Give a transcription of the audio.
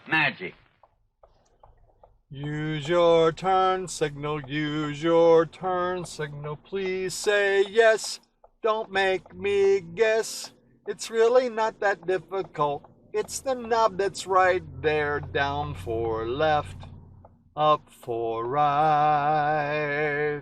Magic. Use your turn signal, use your turn signal. Please say yes, don't make me guess. It's really not that difficult. It's the knob that's right there, down for left, up for right.